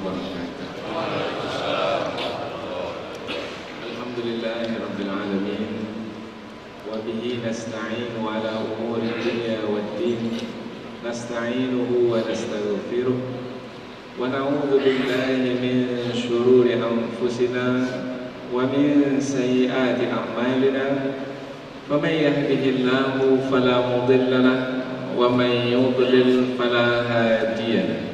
wabarakatuh. Alhamdulillahirabbil alamin wa bihi nasta'inu ala umuri dunya waddin. Nasta'inuhu wa nastaghfiruh wa na'udzu billahi min shururi anfusina wa min sayyiati a'malina. Faman yahdihillahu fala mudilla lahu wa man yudlil fala hadiya lahu.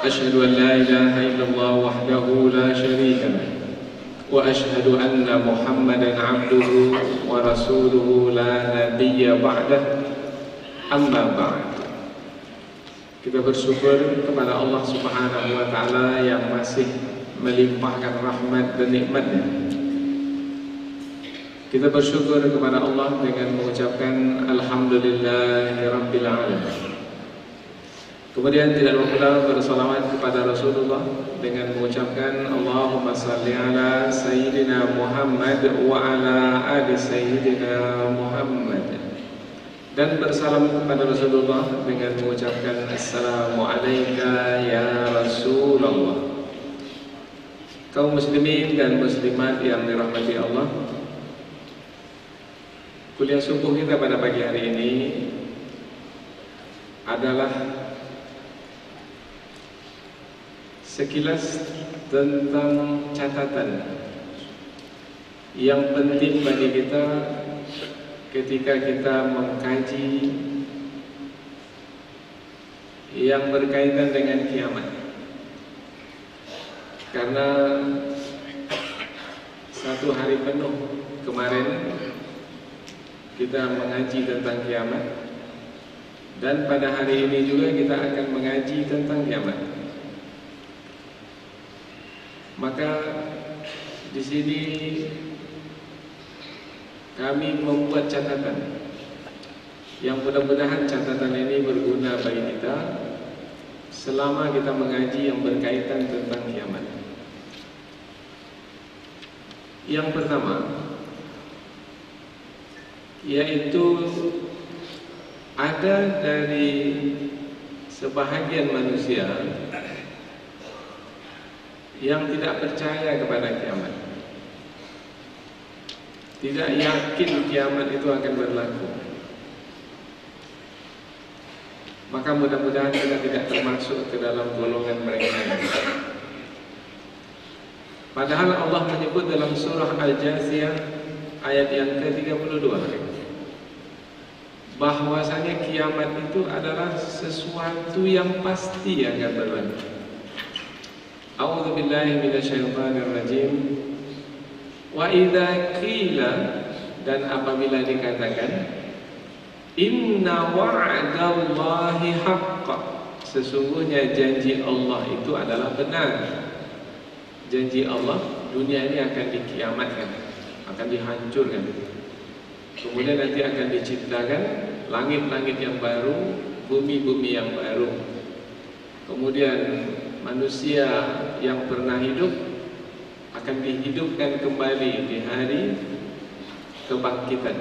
Asyhadu an la ilaha illallah wahdahu la syarika lahu wa asyhadu anna Muhammadan 'abduhu wa rasuluhu la nabiyya ba'dahu. Amma ba'd. Kita bersyukur kepada Allah Subhanahu wa taala yang masih melimpahkan rahmat dan nikmat-Nya. Kita bersyukur kepada Allah dengan mengucapkan alhamdulillahirabbil alamin. Kemudian tidak lupa bersalawat kepada Rasulullah dengan mengucapkan Allahumma salli ala sayyidina Muhammad wa ala ali sayyidina Muhammad. Dan bersalam kepada Rasulullah dengan mengucapkan assalamu alayka ya Rasulullah. Kaum muslimin dan muslimat yang dirahmati Allah, kuliah subuh kita pada pagi hari ini adalah sekilas tentang catatan yang penting bagi kita ketika kita mengkaji yang berkaitan dengan kiamat. Karena satu hari penuh kemarin kita mengaji tentang kiamat, dan pada hari ini juga kita akan mengaji tentang kiamat. Maka di sini kami membuat catatan yang mudah-mudahan catatan ini berguna bagi kita selama kita mengaji yang berkaitan tentang kiamat. Yang pertama, yaitu ada dari sebahagian manusia yang tidak percaya kepada kiamat, tidak yakin kiamat itu akan berlaku. Maka mudah-mudahan kita tidak termasuk ke dalam golongan mereka. Padahal Allah menyebut dalam surah Al-Jathiyah ayat yang ke-32 bahwasanya kiamat itu adalah sesuatu yang pasti akan berlaku. A'udzu billahi minasyaitonir rajim. Wa idza qila, dan apabila dikatakan inna wa'dallahi haqq, sesungguhnya janji Allah itu adalah benar. Janji Allah, dunia ini akan dikiamatkan, akan dihancurkan. Kemudian nanti akan diciptakan langit-langit yang baru, bumi-bumi yang baru. Kemudian manusia yang pernah hidup akan dihidupkan kembali di hari kebangkitan.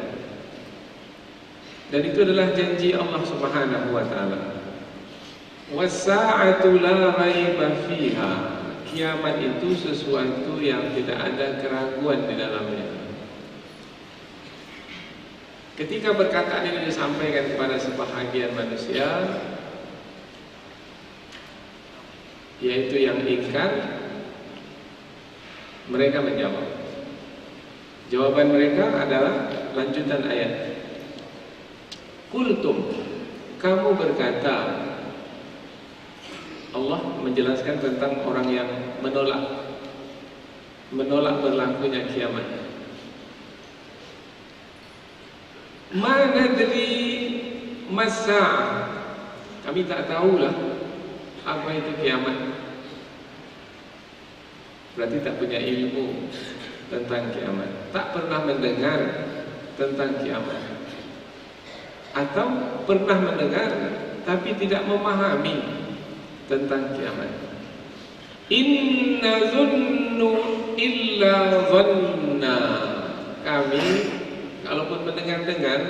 Dan itu adalah janji Allah Subhanahu wa taala. Was-sa'atu la raiba fiha. Kiamat itu sesuatu yang tidak ada keraguan di dalamnya. Ketika perkataan ini disampaikan kepada sebahagian manusia, yaitu yang ingkar, mereka menjawab. Jawaban mereka adalah lanjutan ayat. Qultum, kamu berkata. Allah menjelaskan tentang orang yang menolak berlakunya kiamat. Ma nadri masa, kami tak tahulah apa itu kiamat. Berarti tak punya ilmu tentang kiamat, tak pernah mendengar tentang kiamat, atau pernah mendengar tapi tidak memahami tentang kiamat. Inna zunnu illa zanna, kami kalaupun mendengar-dengar,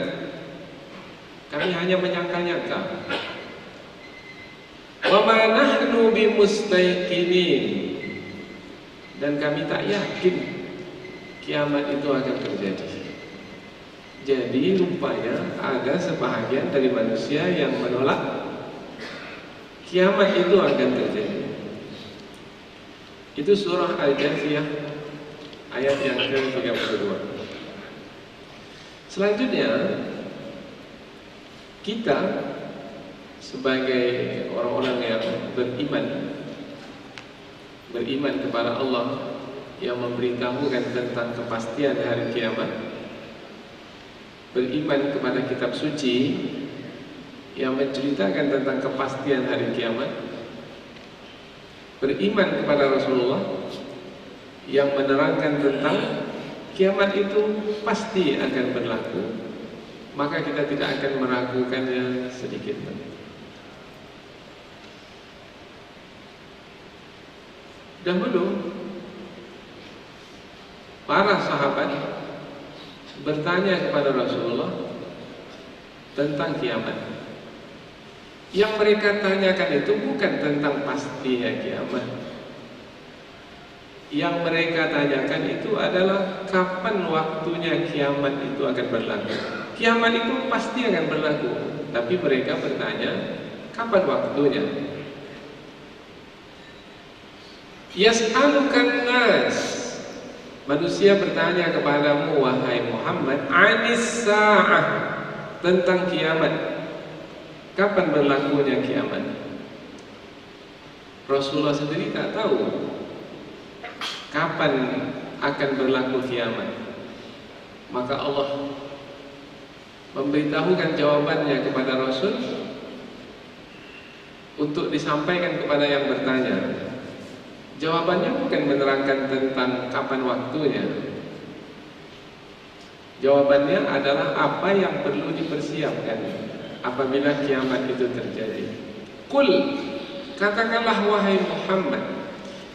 kami hanya menyangka-nyangka. Wa ma nahnu bimustaiqinin, dan kami tak yakin kiamat itu akan terjadi. Jadi rupanya ada sebahagian dari manusia yang menolak kiamat itu akan terjadi. Itu surah Al-Jathiyah ayat yang ke-32. Selanjutnya, kita sebagai orang-orang yang beriman kepada Allah yang memberitahukan tentang kepastian hari kiamat, beriman kepada kitab suci yang menceritakan tentang kepastian hari kiamat, beriman kepada Rasulullah yang menerangkan tentang kiamat itu pasti akan berlaku, maka kita tidak akan meragukannya sedikit pun. Dahulu para sahabat bertanya kepada Rasulullah tentang kiamat. Yang mereka tanyakan itu bukan tentang pastinya kiamat. Yang mereka tanyakan itu adalah kapan waktunya kiamat itu akan berlaku. Kiamat itu pasti akan berlaku, tapi mereka bertanya kapan waktunya. Yas'alukan nas, manusia bertanya kepadamu wahai Muhammad, anis sa'ah, tentang kiamat. Kapan berlakunya kiamat? Rasulullah sendiri tak tahu kapan akan berlaku kiamat. Maka Allah memberitahukan jawabannya kepada Rasul untuk disampaikan kepada yang bertanya. Jawabannya bukan menerangkan tentang kapan waktunya. Jawabannya adalah apa yang perlu dipersiapkan apabila kiamat itu terjadi. Qul, katakanlah wahai Muhammad,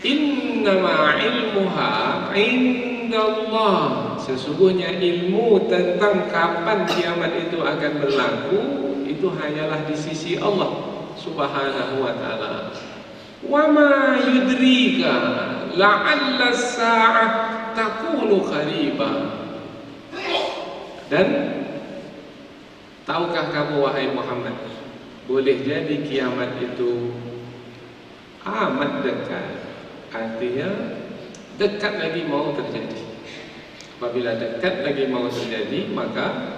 innama ilmuha indallah, sesungguhnya ilmu tentang kapan kiamat itu akan berlaku itu hanyalah di sisi Allah Subhanahu wa ta'ala. Wa ma yudrika la'alla as-sa'ah takunu qariba, dan tahukah kamu wahai Muhammad, boleh jadi kiamat itu amat dekat. Artinya dekat lagi mau terjadi. Apabila dekat lagi mau terjadi, maka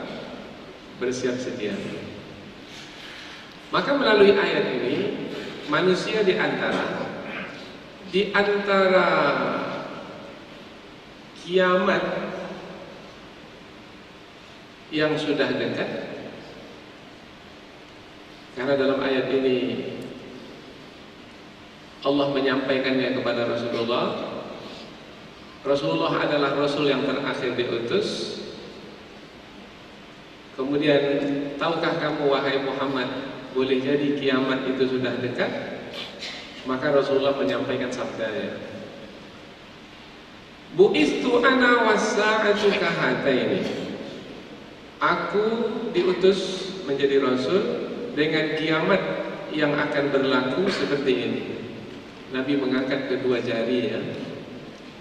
bersiap sedia. Maka melalui ayat ini, manusia di antara kiamat yang sudah dekat, karena dalam ayat ini Allah menyampaikannya kepada Rasulullah. Rasulullah adalah Rasul yang terakhir diutus. Kemudian, tahukah kamu wahai Muhammad, boleh jadi kiamat itu sudah dekat? Maka Rasulullah menyampaikan sabdanya, bu'istu ana was-sa'atu kahataini, aku diutus menjadi Rasul dengan kiamat yang akan berlaku seperti ini. Nabi mengangkat kedua jari,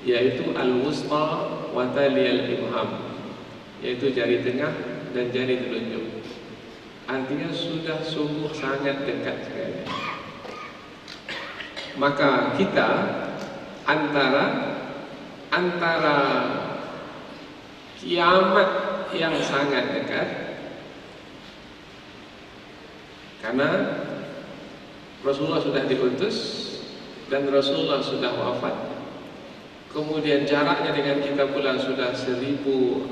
yaitu al-wusta wa taliyal ibham, yaitu jari tengah dan jari telunjuk. Artinya sudah sungguh sangat dekat sekali. Maka kita antara kiamat yang sangat dekat, karena Rasulullah sudah diutus dan Rasulullah sudah wafat. Kemudian jaraknya dengan kita pula sudah 1438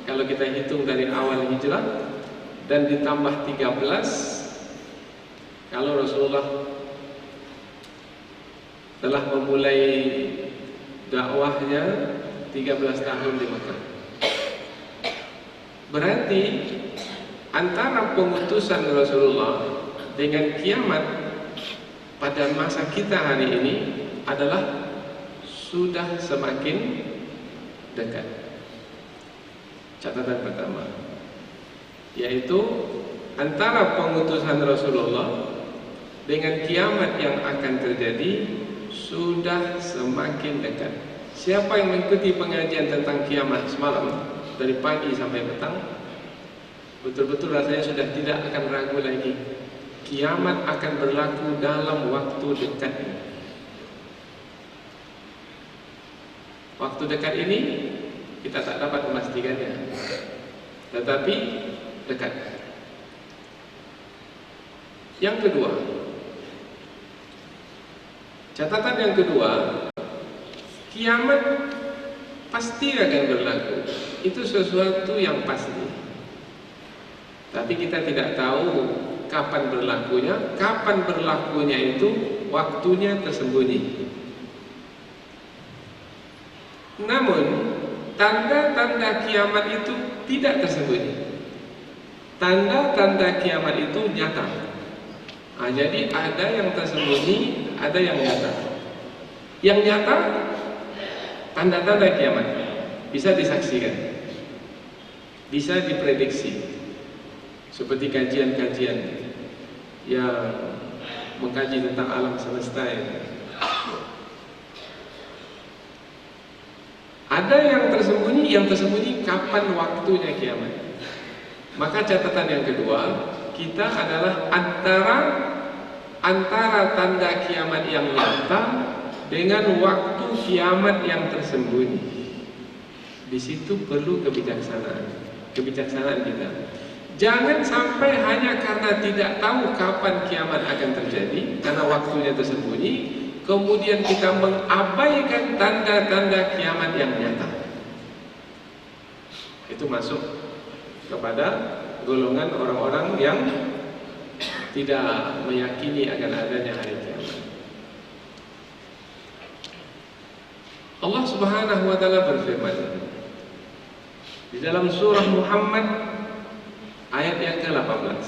kalau kita hitung dari awal hijrah, dan ditambah 13 kalau Rasulullah telah memulai dakwahnya 13 tahun di Mekah. Berarti antara pengutusan Rasulullah dengan kiamat pada masa kita hari ini adalah sudah semakin dekat. Catatan pertama, yaitu antara pengutusan Rasulullah dengan kiamat yang akan terjadi sudah semakin dekat. Siapa yang mengikuti pengajian tentang kiamat semalam dari pagi sampai petang, betul-betul rasanya sudah tidak akan ragu lagi. Kiamat akan berlaku dalam waktu dekat ini. Waktu dekat ini kita tak dapat memastikannya, tetapi dekat. Yang kedua, catatan yang kedua, kiamat pasti akan berlaku. Itu sesuatu yang pasti. Tapi kita tidak tahu kapan berlakunya. Kapan berlakunya itu waktunya tersembunyi. Namun tanda-tanda kiamat itu tidak tersembunyi. Tanda-tanda kiamat itu nyata. Jadi ada yang tersembunyi, ada yang nyata. Yang nyata, tanda-tanda kiamat bisa disaksikan, bisa diprediksi. Seperti kajian-kajian yang mengkaji tentang alam semesta ini. Ada yang tersembunyi kapan waktunya kiamat. Maka catatan yang kedua, kita adalah antara tanda kiamat yang nyata dengan waktu kiamat yang tersembunyi. Di situ perlu kebijaksanaan kita. Jangan sampai hanya karena tidak tahu kapan kiamat akan terjadi, karena waktunya tersembunyi, kemudian kita mengabaikan tanda-tanda kiamat yang nyata. Itu masuk kepada golongan orang-orang yang tidak meyakini akan adanya hari kiamat. Allah Subhanahu wa taala berfirman di dalam surah Muhammad ayat yang ke-18.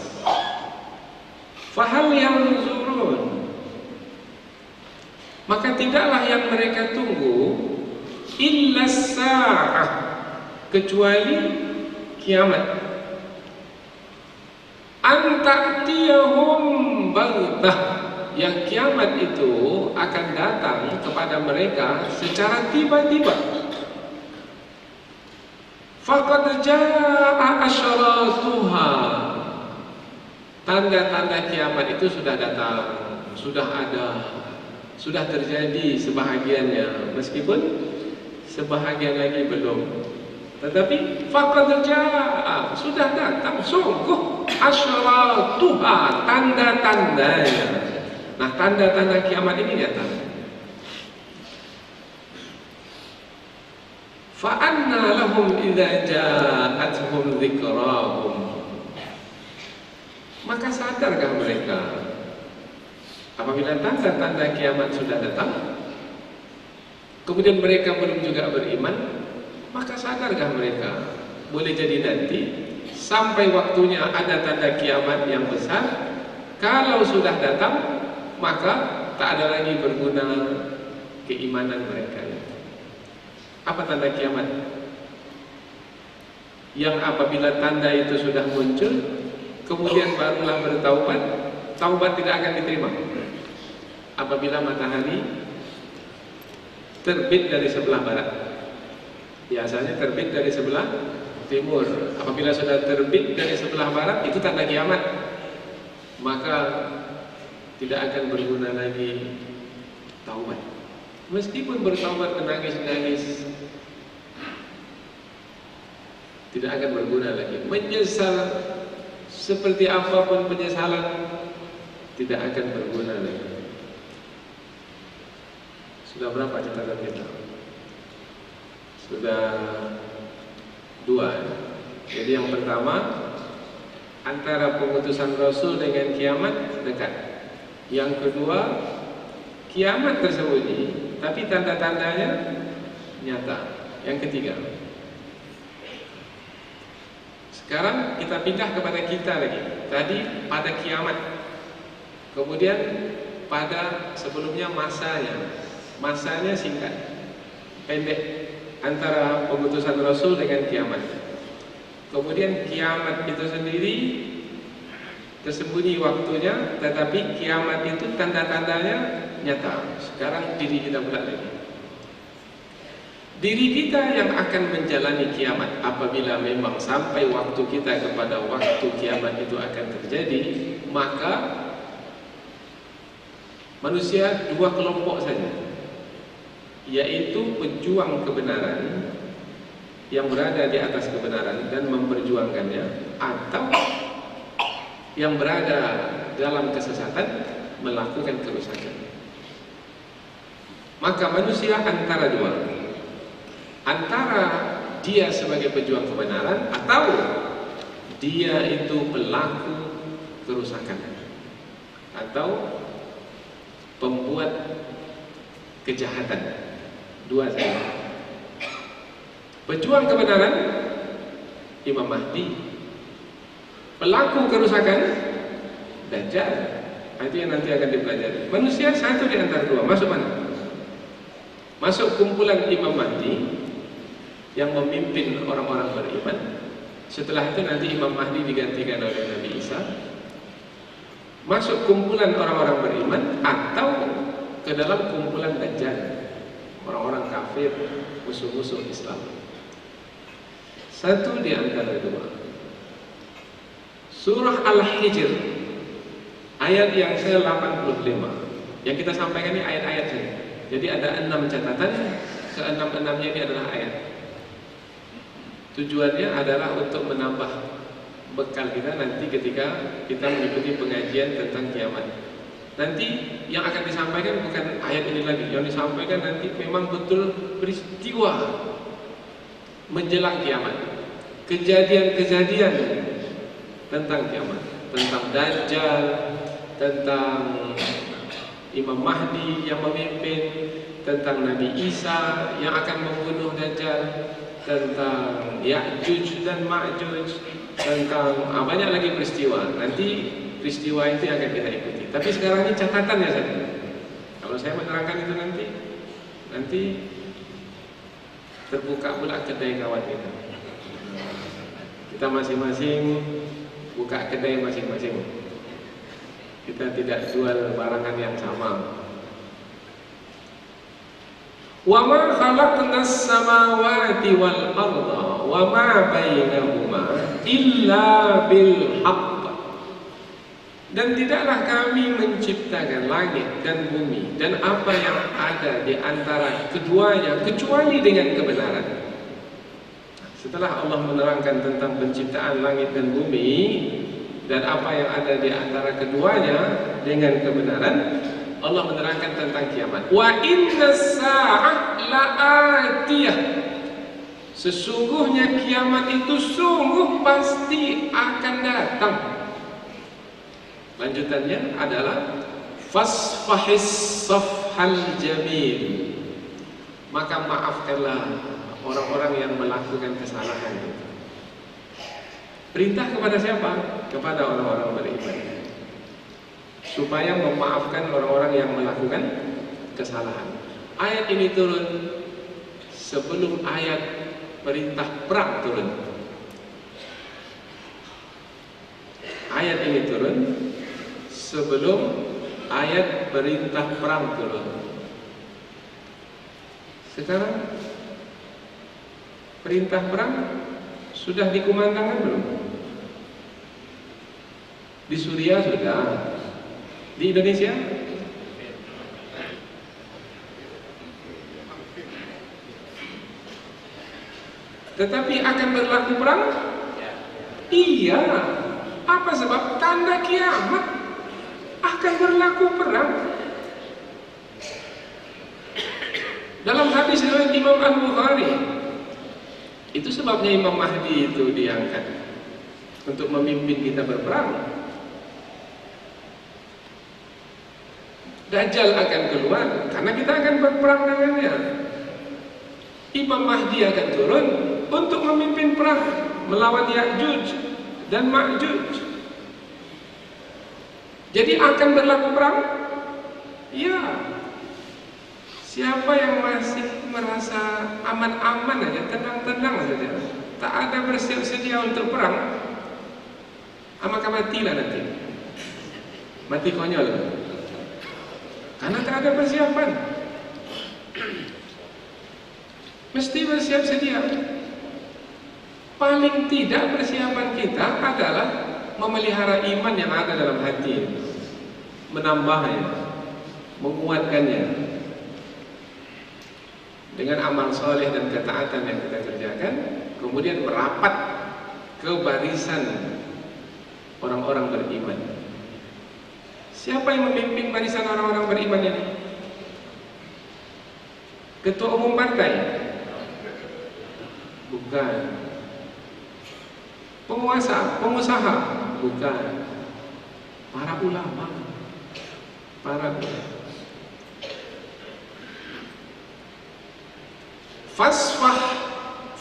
Fahal yanzurun, maka tidaklah yang mereka tunggu illa sa'ah, kecuali kiamat. Anta'tiyahum baghtah, yang kiamat itu akan datang kepada mereka secara tiba-tiba. Faqad jaa'a asyratuha, tanda-tanda kiamat itu sudah datang, sudah ada, sudah terjadi sebahagiannya, meskipun sebahagian lagi belum. Tetapi faqad jaa'a, sudah datang sungguh, asyratuha, tanda-tandanya. Nah, tanda-tanda kiamat ini datang. Fa anna lahum idza ja'atuhum dzikrahum, maka sadarkah mereka apabila tanda-tanda kiamat sudah datang, kemudian mereka belum juga beriman? Maka sadarkah mereka boleh jadi nanti sampai waktunya ada tanda kiamat yang besar, kalau sudah datang maka tak ada lagi berguna keimanan mereka. Apa tanda kiamat? Yang apabila tanda itu sudah muncul, kemudian barulah bertaubat, taubat tidak akan diterima. Apabila matahari terbit dari sebelah barat, biasanya terbit dari sebelah timur. Apabila sudah terbit dari sebelah barat, itu tanda kiamat. Maka tidak akan berguna lagi taubat. Meskipun bertaubat menangis-nangis, tidak akan berguna lagi. Menyesal seperti apapun penyesalan, tidak akan berguna lagi. Sudah berapa catatan kita? Sudah 2. Jadi yang pertama, antara pengutusan Rasul dengan kiamat dekat. Yang kedua, kiamat tersembunyi, tapi tanda-tandanya nyata. Yang ketiga, sekarang kita pindah kepada kita lagi. Tadi pada kiamat, kemudian pada sebelumnya masanya singkat, pendek, antara pengutusan Rasul dengan kiamat. Kemudian kiamat itu sendiri tersembunyi waktunya, tetapi kiamat itu tanda-tandanya nyata. Sekarang diri kita pula lagi. Diri kita yang akan menjalani kiamat apabila memang sampai waktu kita kepada waktu kiamat itu akan terjadi, maka manusia dua kelompok saja, yaitu pejuang kebenaran yang berada di atas kebenaran dan memperjuangkannya, atau yang berada dalam kesesatan melakukan kerusakan. Maka manusia antara dua, antara dia sebagai pejuang kebenaran atau dia itu pelaku kerusakan atau pembuat kejahatan. Dua saja. Pejuang kebenaran Imam Mahdi, pelaku kerusakan Dajjal. Itu yang nanti akan dipelajari. Manusia satu di antara dua, masuk mana? Masuk kumpulan Imam Mahdi yang memimpin orang-orang beriman. Setelah itu nanti Imam Mahdi digantikan oleh Nabi Isa. Masuk kumpulan orang-orang beriman atau ke dalam kumpulan Dajjal, orang-orang kafir, musuh-musuh Islam. Satu di antara dua. Surah Al-Hijr ayat yang ke-85. Yang kita sampaikan ini ayat-ayat saja. Jadi ada 6 catatan, ke-6-6-nya ini adalah ayat. Tujuannya adalah untuk menambah bekal kita nanti ketika kita mengikuti pengajian tentang kiamat. Nanti yang akan disampaikan bukan ayat ini lagi, yang disampaikan nanti memang betul peristiwa menjelang kiamat, kejadian-kejadian tentang kiamat, tentang Dajjal, tentang Imam Mahdi yang memimpin, tentang Nabi Isa yang akan membunuh Dajjal, tentang Ya'juj dan Ma'juj, tentang banyak lagi peristiwa. Nanti peristiwa itu yang akan kita ikuti. Tapi sekarang ini catatannya saja. Kalau saya menerangkan itu nanti terbuka pula kedai kawan kita. Kita masing-masing buka kedai masing-masing. Kita tidak jual barangan yang sama. Wa ma khalaqnas samawati wal arda wa ma bainahuma illa bil haqq. Dan tidaklah kami menciptakan langit dan bumi dan apa yang ada di antara keduanya kecuali dengan kebenaran. Setelah Allah menerangkan tentang penciptaan langit dan bumi dan apa yang ada di antara keduanya dengan kebenaran, Allah menerangkan tentang kiamat. Wa innas sa'ah la'atiyah. Sesungguhnya kiamat itu sungguh pasti akan datang. Lanjutannya adalah fasfahis safhal jamil. Maka maafkanlah orang-orang yang melakukan kesalahan itu. Perintah kepada siapa? Kepada orang-orang beriman, supaya memaafkan orang-orang yang melakukan kesalahan. Ayat ini turun sebelum ayat perintah perang turun. Ayat ini turun sebelum ayat perintah perang turun. Sekarang perintah perang sudah dikumandangkan belum? Di Suriah sudah. Di Indonesia? Tetapi akan berlaku perang? Iya. Apa sebab? Tanda kiamat akan berlaku perang. Dalam hadis riwayat Imam Al-Bukhari, itu sebabnya Imam Mahdi itu diangkat untuk memimpin kita berperang. Dajjal akan keluar karena kita akan berperang dengannya. Imam Mahdi akan turun untuk memimpin perang melawan Ya'juj dan Ma'juj. Jadi akan berlaku perang? Ya. Siapa yang masih merasa aman-aman aja, tenang-tenang saja, tak ada bersedia untuk perang, maka matilah nanti. Mati konyol. Karena tak ada persiapan. Mesti bersiap sedia. Paling tidak persiapan kita adalah memelihara iman yang ada dalam hati, menambahnya, menguatkannya dengan amal soleh dan ketaatan yang kita kerjakan, kemudian merapat ke barisan orang-orang beriman. Siapa yang memimpin barisan orang-orang beriman ini? Ketua umum partai? Bukan. Penguasa, pengusaha? Bukan. Para ulama. Para ulama.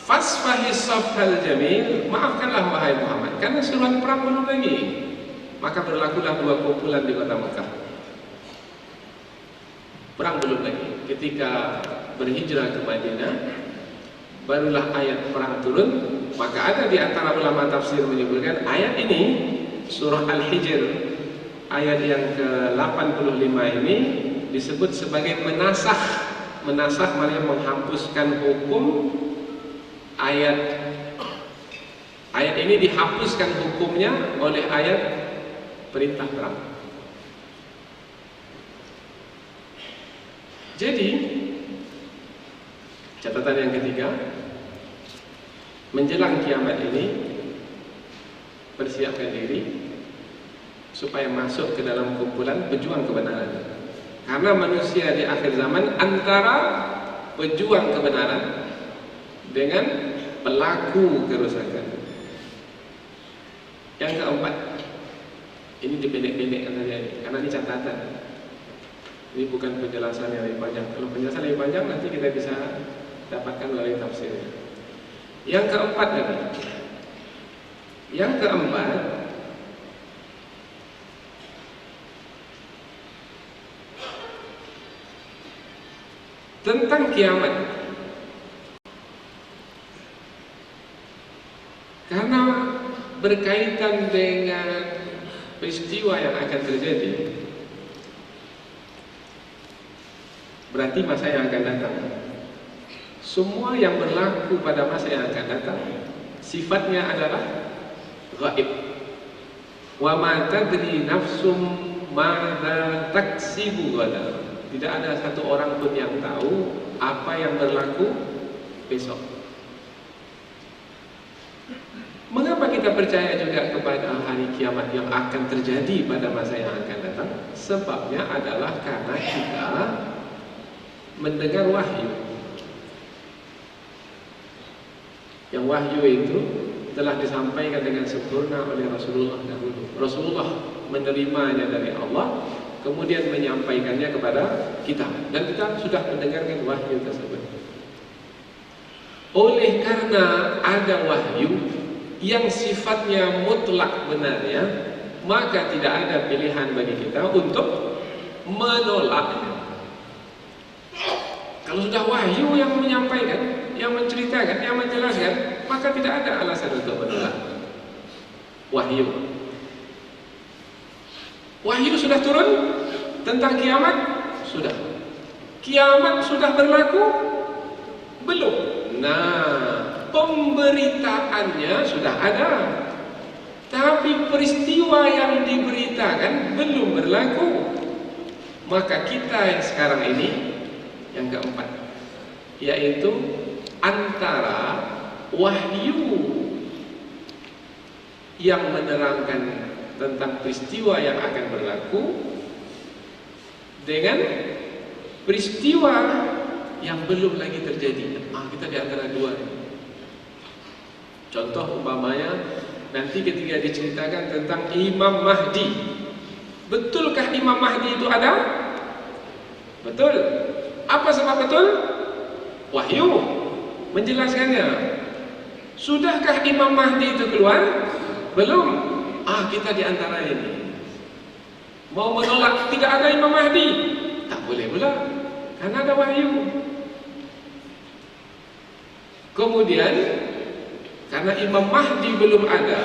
Fasfahis safhal jamil, maafkanlah wahai Muhammad, karena seruan perang belum lagi. Maka berlakulah 2 kumpulan di kota Mekah. Perang belum lagi. Ketika berhijrah ke Madinah, barulah ayat perang turun. Maka ada di antara ulama tafsir menyebutkan ayat ini, surah Al-Hijr, ayat yang ke-85 ini disebut sebagai menasakh. Menasakh maksudnya menghapuskan hukum ayat. Ayat ini dihapuskan hukumnya oleh ayat perintah perang. Jadi catatan yang ketiga, menjelang kiamat ini persiapkan diri supaya masuk ke dalam kumpulan pejuang kebenaran. Karena manusia di akhir zaman antara pejuang kebenaran dengan pelaku kerusakan. Yang keempat, ini dipendek-pendek saja karena ini catatan. Ini bukan penjelasan yang lebih panjang. Kalau penjelasan lebih panjang nanti kita bisa dapatkan melalui tafsirnya. Yang keempat lagi. Yang keempat, tentang kiamat. Karena berkaitan dengan peristiwa yang akan terjadi, berarti masa yang akan datang. Semua yang berlaku pada masa yang akan datang sifatnya adalah gaib. Wa ma tadri nafsum madza taksibu ghadan. Tidak ada satu orang pun yang tahu apa yang berlaku besok. Mengapa kita percaya juga kepada hari kiamat yang akan terjadi pada masa yang akan datang? Sebabnya adalah karena kita mendengar wahyu. Yang wahyu itu telah disampaikan dengan sempurna oleh Rasulullah dahulu. Rasulullah menerimanya dari Allah, kemudian menyampaikannya kepada kita, dan kita sudah mendengarkan wahyu tersebut. Oleh karena ada wahyu yang sifatnya mutlak benarnya, maka tidak ada pilihan bagi kita untuk menolaknya. Kalau sudah wahyu yang menyampaikan, yang menceritakan, yang menjelaskan, maka tidak ada alasan untuk menolak wahyu. Wahyu sudah turun tentang kiamat, sudah. Kiamat sudah berlaku? Belum. Nah, pemberitaannya sudah ada, tapi peristiwa yang diberitakan belum berlaku. Maka kita yang sekarang ini, yang keempat, yaitu antara wahyu yang menerangkan tentang peristiwa yang akan berlaku dengan peristiwa yang belum lagi terjadi. Kita di antara dua. Contoh umpamanya nanti ketika diceritakan tentang Imam Mahdi, betulkah Imam Mahdi itu ada? Betul. Apa sebab betul? Wahyu menjelaskannya. Sudahkah Imam Mahdi itu keluar? Belum. Kita di antara ini mau menolak tidak ada Imam Mahdi, tak boleh pula, karena ada wahyu. Kemudian karena Imam Mahdi belum ada,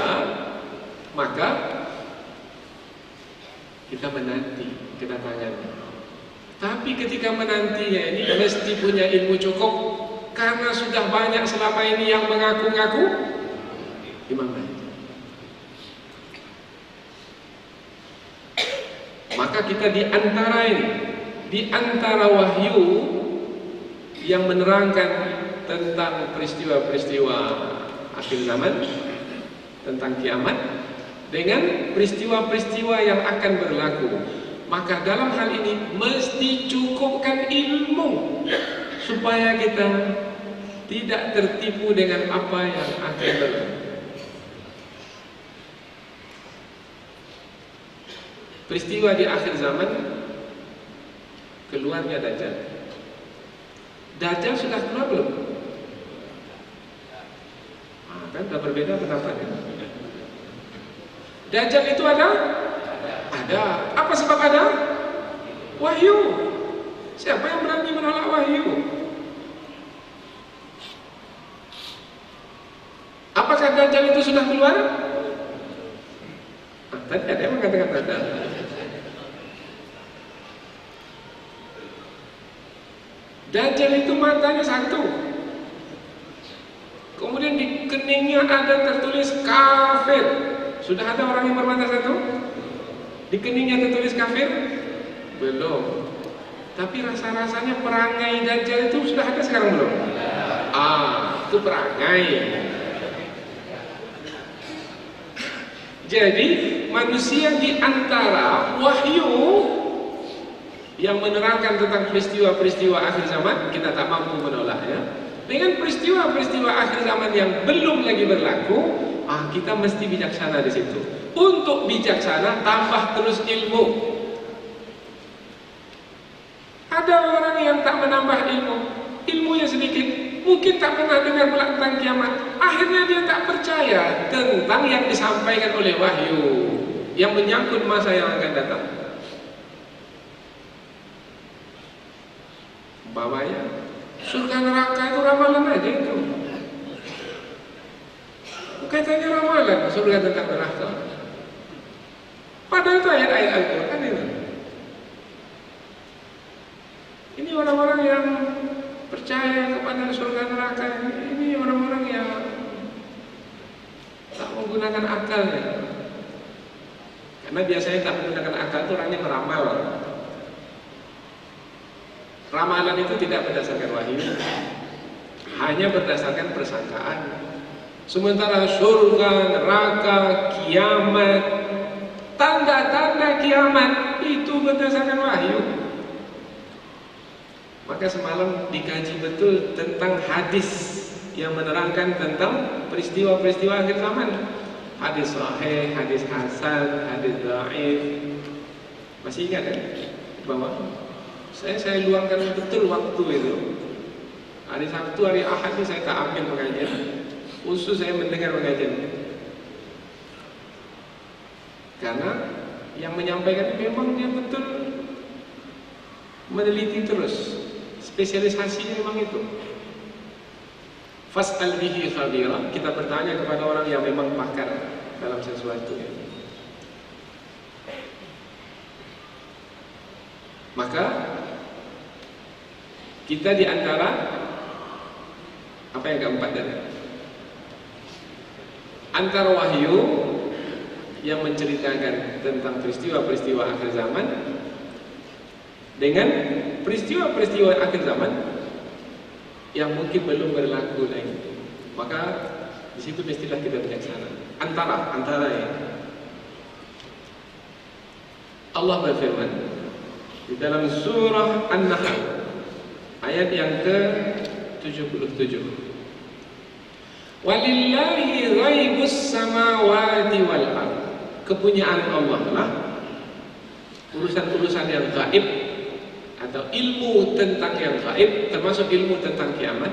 maka kita menanti kedatangannya. Tapi ketika menantinya ini mesti punya ilmu cukup, karena sudah banyak selama ini yang mengaku-ngaku Imam Mahdi. Maka kita di antara wahyu yang menerangkan tentang peristiwa-peristiwa akhir zaman, tentang kiamat, dengan peristiwa-peristiwa yang akan berlaku. Maka dalam hal ini mesti cukupkan ilmu supaya kita tidak tertipu dengan apa yang akan berlaku. Peristiwa di akhir zaman, keluarnya Dajjal. Dajjal sudah keluar belum? Kan sudah berbeda pendapatnya. Dajjal itu ada? Ada. Apa sebab ada? Wahyu. Siapa yang berani menolak wahyu? Apakah Dajjal itu sudah keluar? Tadi ada yang mengatakan ada. Dajjal itu matanya satu, kemudian di keningnya ada tertulis kafir. Sudah ada orang yang bermata satu? Di keningnya tertulis kafir? Belum. Tapi rasa-rasanya perangai Dajjal itu sudah ada sekarang belum? Itu perangai. Jadi manusia di antara wahyu yang menerangkan tentang peristiwa-peristiwa akhir zaman, kita tak mampu menolaknya. Dengan peristiwa-peristiwa akhir zaman yang belum lagi berlaku, kita mesti bijaksana di situ. Untuk bijaksana, tambah terus ilmu. Ada orang yang tak menambah ilmu, ilmunya sedikit, mungkin tak pernah dengar pula tentang kiamat. Akhirnya dia tak percaya tentang yang disampaikan oleh wahyu yang menyangkut masa yang akan datang. Umpamanya surga neraka itu ramalan aja itu. Katanya ramalan surga tentang neraka. Padahal itu ayat-ayat Al-Quran itu. Ini orang-orang yang percaya kepada surga neraka ini orang-orang yang tak menggunakan akalnya. Karena biasanya tak menggunakan akal itu orangnya meramal. Ramalan itu tidak berdasarkan wahyu, hanya berdasarkan persangkaan. Sementara surga, neraka, kiamat, tanda-tanda kiamat itu berdasarkan wahyu. Maka semalam dikaji betul tentang hadis yang menerangkan tentang peristiwa-peristiwa akhir zaman. Hadis sahih, hadis hasan, hadis dhaif. Masih ingat kan? Bahwa saya luangkan betul waktu itu. Hari Sabtu, hari Ahad ini saya tak ambil pengajian, khusus saya mendengar pengajian. Karena yang menyampaikan memang dia betul meneliti terus, spesialisasinya memang itu. Fas'al bihi khabira, kita bertanya kepada orang yang memang pakar dalam sesuatu. Maka kita di antara apa yang keempat tadi, antara wahyu yang menceritakan tentang peristiwa-peristiwa akhir zaman dengan peristiwa-peristiwa akhir zaman yang mungkin belum berlaku lagi, maka di situ mestilah kita bijaksana. Antara ya. Allah berfirman di dalam surah An-Nahl ayat yang ke-77. Walillahi ghaibus samawati wal ardh. Kepunyaan Allah lah urusan-urusan yang gaib atau ilmu tentang yang gaib, termasuk ilmu tentang kiamat.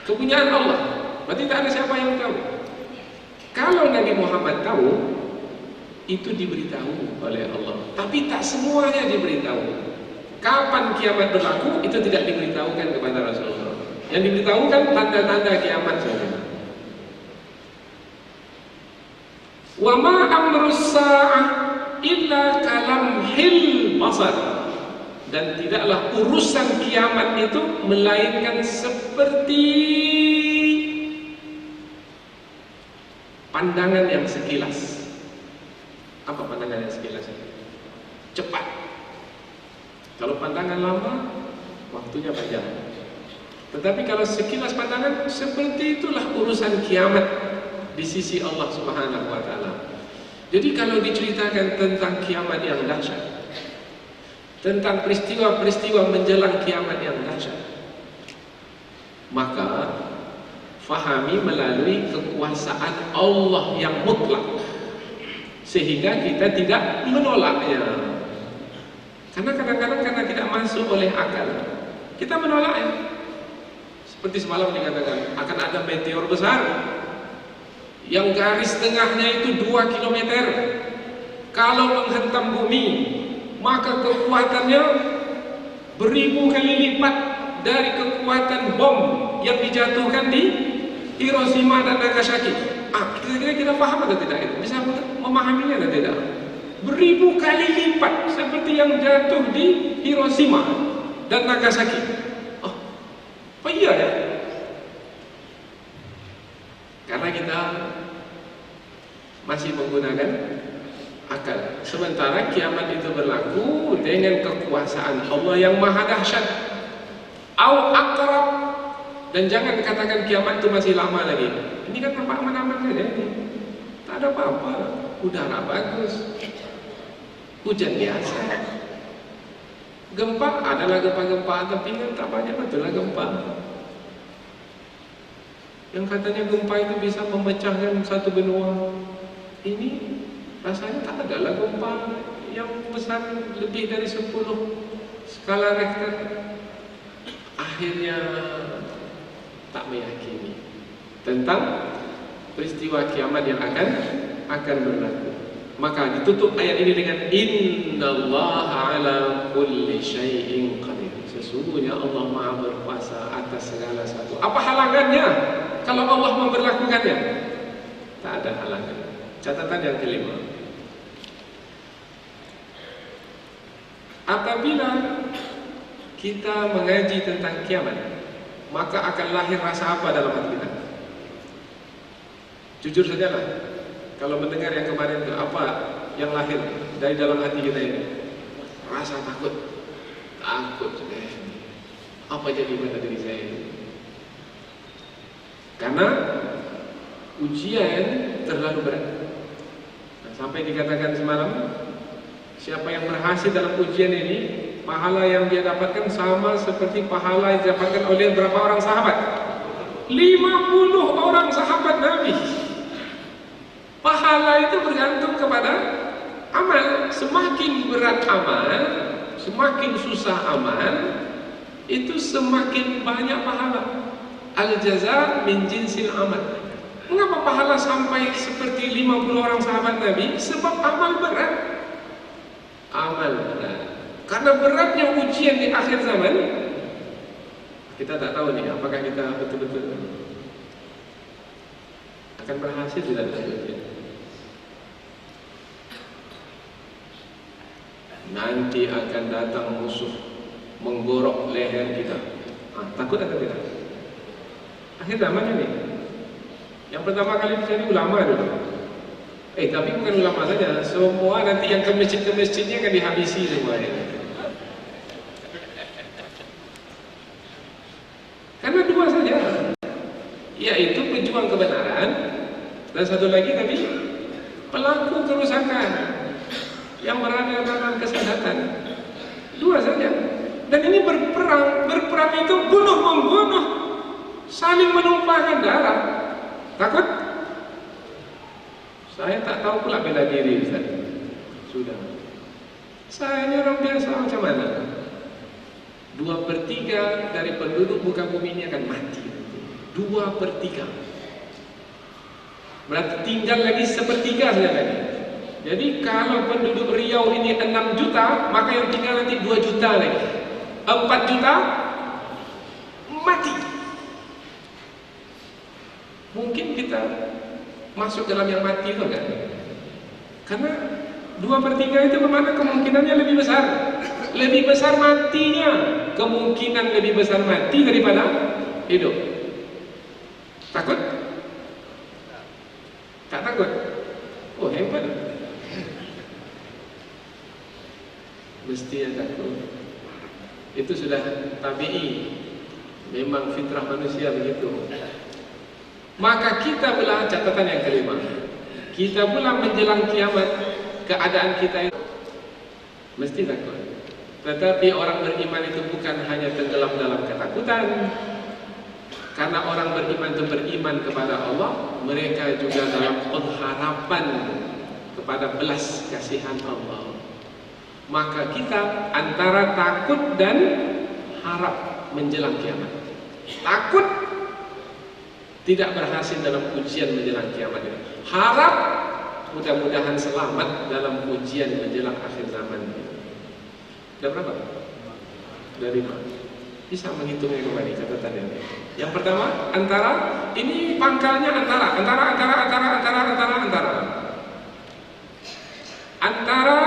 Kepunyaan Allah. Berarti tak ada siapa yang tahu. Kalau Nabi Muhammad tahu, itu diberitahu oleh Allah. Tapi tak semuanya diberitahu. Kapan kiamat berlaku itu tidak diberitahukan kepada Rasulullah. Yang diberitahukan tanda-tanda kiamat saja. Wa ma amrus sa'ah illa kalamhil basar. Dan tidaklah urusan kiamat itu melainkan seperti pandangan yang sekilas. Apa pandangan yang sekilas? Cepat. Kalau pandangan lama, waktunya panjang. Tetapi kalau sekilas pandangan, seperti itulah urusan kiamat di sisi Allah Subhanahu wa Ta'ala. Jadi kalau diceritakan tentang kiamat yang dahsyat, tentang peristiwa-peristiwa menjelang kiamat yang dahsyat, maka fahami melalui kekuasaan Allah yang mutlak, sehingga kita tidak menolaknya. Karena kadang-kadang karena tidak masuk oleh akal, kita menolaknya. Seperti semalam dikatakan akan ada meteor besar yang garis tengahnya itu 2 km. Kalau menghentam bumi, maka kekuatannya beribu kali lipat dari kekuatan bom yang dijatuhkan di Hiroshima dan Nagasaki. Kira-kira kita paham atau tidak itu? Bisa memahaminya atau tidak? Beribu kali lipat seperti yang jatuh di Hiroshima dan Nagasaki. Oh iya ya? Karena kita masih menggunakan akal. Sementara kiamat itu berlaku dengan kekuasaan Allah yang maha dahsyat. Au aqrab. Dan jangan katakan kiamat itu masih lama lagi. Ini kan nampak aman-aman saja. Tak ada apa-apa. Udara bagus. Hujan biasa. Gempa, adalah gempa-gempa, tapi kan tak banyak betul lah gempa. Yang katanya gempa itu bisa memecahkan satu benua, ini rasanya tak ada lah gempa yang besar lebih dari 10 skala Richter. Akhirnya tak meyakini tentang peristiwa kiamat yang akan berlaku. Maka ditutup ayat ini dengan innallaha ala kulli syai'in qadir. Sesungguhnya Allah Maha berkuasa atas segala sesuatu. Apa halangannya kalau Allah memberlakukannya? Tak ada halangan. Catatan yang kelima, apabila kita mengaji tentang kiamat, maka akan lahir rasa apa dalam hati kita? Jujur sajalah. Kalau mendengar yang kemarin itu, apa yang lahir dari dalam hati kita ini? Rasa takut. Takut. Apa jadi pada diri saya ini? Karena ujian terlalu berat. Nah, sampai dikatakan semalam, siapa yang berhasil dalam ujian ini, pahala yang dia dapatkan sama seperti pahala yang didapatkan oleh berapa orang sahabat? 50 orang sahabat Nabi. Pahala itu bergantung kepada amal. Semakin berat amal, semakin susah amal, itu semakin banyak pahala. Al-jaza min jinsil amal. Mengapa pahala sampai seperti 50 orang sahabat Nabi? Sebab amal berat. Amal berat. Karena beratnya ujian di akhir zaman, kita tak tahu nih apakah kita betul-betul akan berhasil tidak dalam ujian. Nanti akan datang musuh menggorok leher kita. Takut atau tidak? Akhir zaman ini. Yang pertama kali dicari ulama dulu. Tapi bukan ulama saja. Semua nanti yang ke masjidnya akan dihabisi semuanya. Karena dua saja, yaitu pejuang kebenaran, dan satu lagi tadi pelaku kerusakan yang berada dalam kesesatan. Dua saja. Dan ini berperang. Berperang itu bunuh-membunuh, saling menumpahkan darah. Takut? Saya tak tahu pula bela diri, Ustaz. Sudah. Saya ini orang biasa macam mana? 2/3 dari penduduk muka bumi ini akan mati. 2/3. Berarti tinggal lagi 1/3 saja lagi. Jadi kalau penduduk Riau ini 6 juta, maka yang tinggal nanti 2 juta lagi. 4 juta mati. Mungkin kita masuk dalam yang mati itu enggak? Karena 2/3 itu bermakna kemungkinannya lebih besar. Lebih besar matinya. Kemungkinan lebih besar mati daripada hidup. Takut? Tak takut? Oh, hebat. Mesti yang takut. Itu sudah tabi'i. Memang fitrah manusia begitu. Maka kita pula catatan yang kelima. Kita pula menjelang kiamat, keadaan kita itu mesti takut. Tetapi orang beriman itu bukan hanya tenggelam dalam ketakutan. Karena orang beriman itu beriman kepada Allah, mereka juga dalam pengharapan kepada belas kasihan Allah. Maka kita antara takut dan harap menjelang kiamat. Takut tidak berhasil dalam ujian menjelang kiamat ini. Harap mudah-mudahan selamat dalam ujian menjelang akhir zaman ini. Sudah berapa? Sudah 5. Bisa menghitungnya kembali catatannya. Yang pertama, antara, ini pangkalnya antara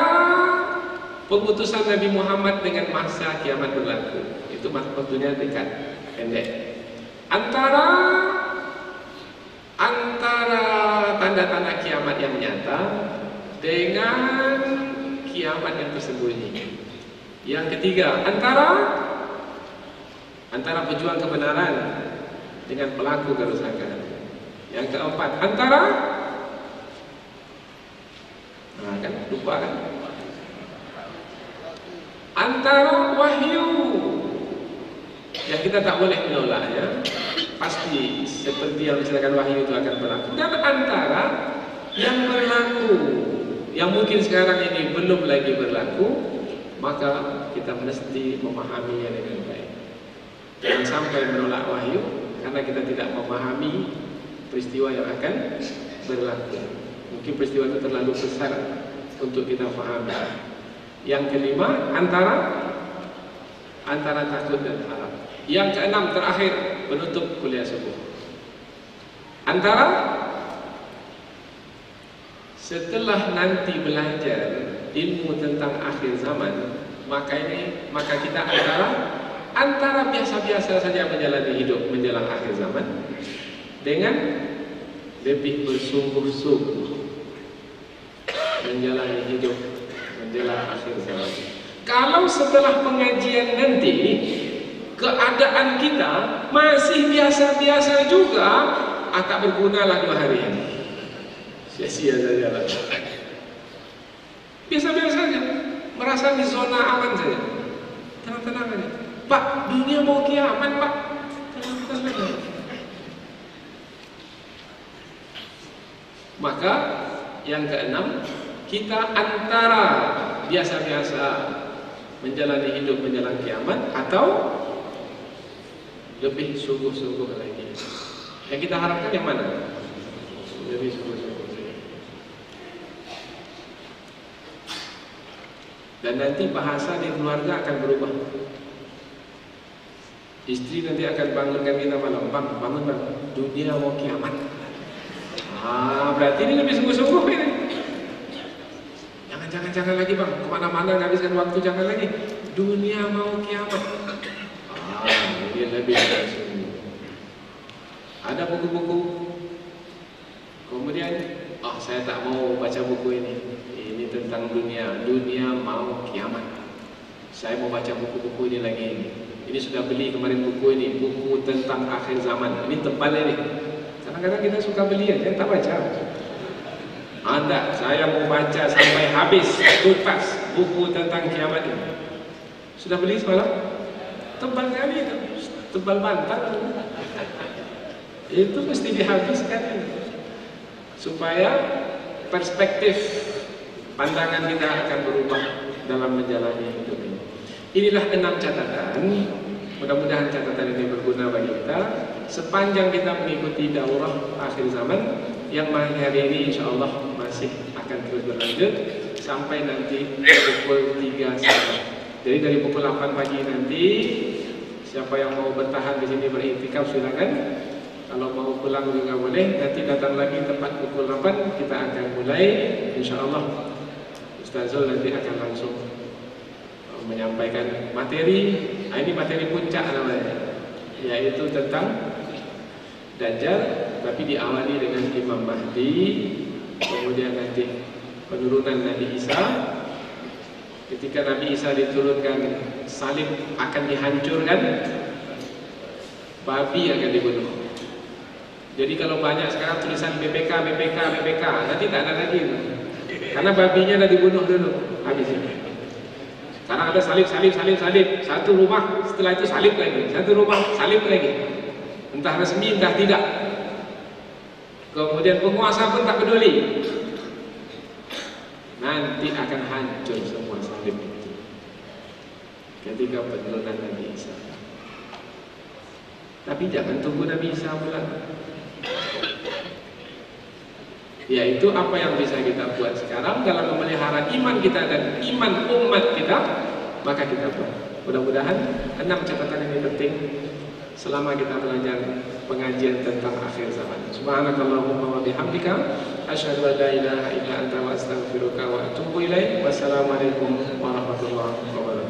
pengutusan Nabi Muhammad dengan masa kiamat berlaku. Itu waktunya dekat, pendek. Antara tanda-tanda kiamat yang nyata dengan kiamat yang tersembunyi. Yang ketiga, antara pejuang kebenaran dengan pelaku kerusakan. Yang keempat, kan lupa kan? Antara wahyu yang kita tak boleh menolaknya, pasti seperti yang disediakan wahyu itu akan berlaku. Dan antara yang berlaku, yang mungkin sekarang ini belum lagi berlaku, maka kita mesti memahaminya dengan baik. Jangan sampai menolak wahyu karena kita tidak memahami peristiwa yang akan berlaku. Mungkin peristiwa itu terlalu besar untuk kita pahami. Yang kelima, antara takut dan harap. Yang keenam, terakhir, penutup kuliah subuh. Setelah nanti belajar ilmu tentang akhir zaman, maka kita antara biasa-biasa saja menjalani hidup menjelang akhir zaman dengan lebih bersungguh-sungguh menjalani hidup menjelang akhir zaman. Kalau setelah pengajian nanti keadaan kita masih biasa-biasa juga, tak bergunalah 2 hari ini. Sia-sia saja lah. Biasa-biasa saja, merasa di zona aman saja. Tenang-tenang aja. Pak, dunia mau kiamat, Pak. Tenang-tenang saja. Maka yang keenam, kita antara biasa-biasa menjalani hidup menjelang kiamat atau lebih sungguh-sungguh lagi. Yang kita harapkan yang mana? Lebih sungguh-sungguh. Dan nanti bahasa di keluarga akan berubah. Istri nanti akan bangunkan kita malam, bangun bang, dunia mau kiamat. Berarti ini lebih sungguh-sungguh ini. Jangan lagi bang, kemana-mana ngabiskan waktu, jangan lagi. Dunia mau kiamat. Ini lebih sungguh. Ada buku-buku. Kemudian, saya tak mau baca buku ini. Ini tentang dunia mau kiamat. Saya mau baca buku-buku ini lagi. Ini sudah beli kemarin buku ini, buku tentang akhir zaman. Ini tebal ini. Kadang-kadang kita suka beli aja, tak baca. Saya mau baca sampai habis tuntas buku tentang kiamat ini. Sudah beli semalam? Tebal kali itu, tebal bantal. Itu mesti dihabiskan supaya perspektif pandangan kita akan berubah dalam menjalani hidup ini. Inilah 6 catatan. Mudah-mudahan catatan ini berguna bagi kita sepanjang kita mengikuti daurah akhir zaman yang hari ini insya Allah masih akan terus berlanjut sampai nanti pukul 3 siang. Jadi dari pukul 8 pagi nanti, siapa yang mau bertahan di sini beriktikaf silakan. Kalau mau pulang juga boleh. Nanti datang lagi tepat pukul 8 kita akan mulai. InsyaAllah Ustaz Zul nanti akan langsung menyampaikan materi. Ini materi puncak namanya, yaitu tentang Dajjal, tapi diawali dengan Imam Mahdi, kemudian nanti penurunan Nabi Isa. Ketika Nabi Isa diturunkan, salib akan dihancurkan, babi akan dibunuh. Jadi kalau banyak sekarang tulisan BPK, nanti tak ada lagi, karena babinya dah dibunuh dulu, habis ini. Sekarang ada salib. Satu rumah, setelah itu salib lagi. Satu rumah, salib lagi. Entah resmi, entah tidak. Kemudian penguasa pun tak peduli. Nanti akan hancur semua salib itu ketika penurunan Nabi Isa. Tapi jangan tunggu Nabi Isa pula. Yaitu apa yang bisa kita buat sekarang dalam memelihara iman kita dan iman umat kita, maka kita buat. Mudah-mudahan 6 catatan ini penting selama kita belajar pengajian tentang akhir zaman. Subhanakallahumma wa bihamdika asyhadu an la ilaha illa anta wa astaghfiruka wa atubu ilaik. Wassalamualaikum warahmatullahi wabarakatuh.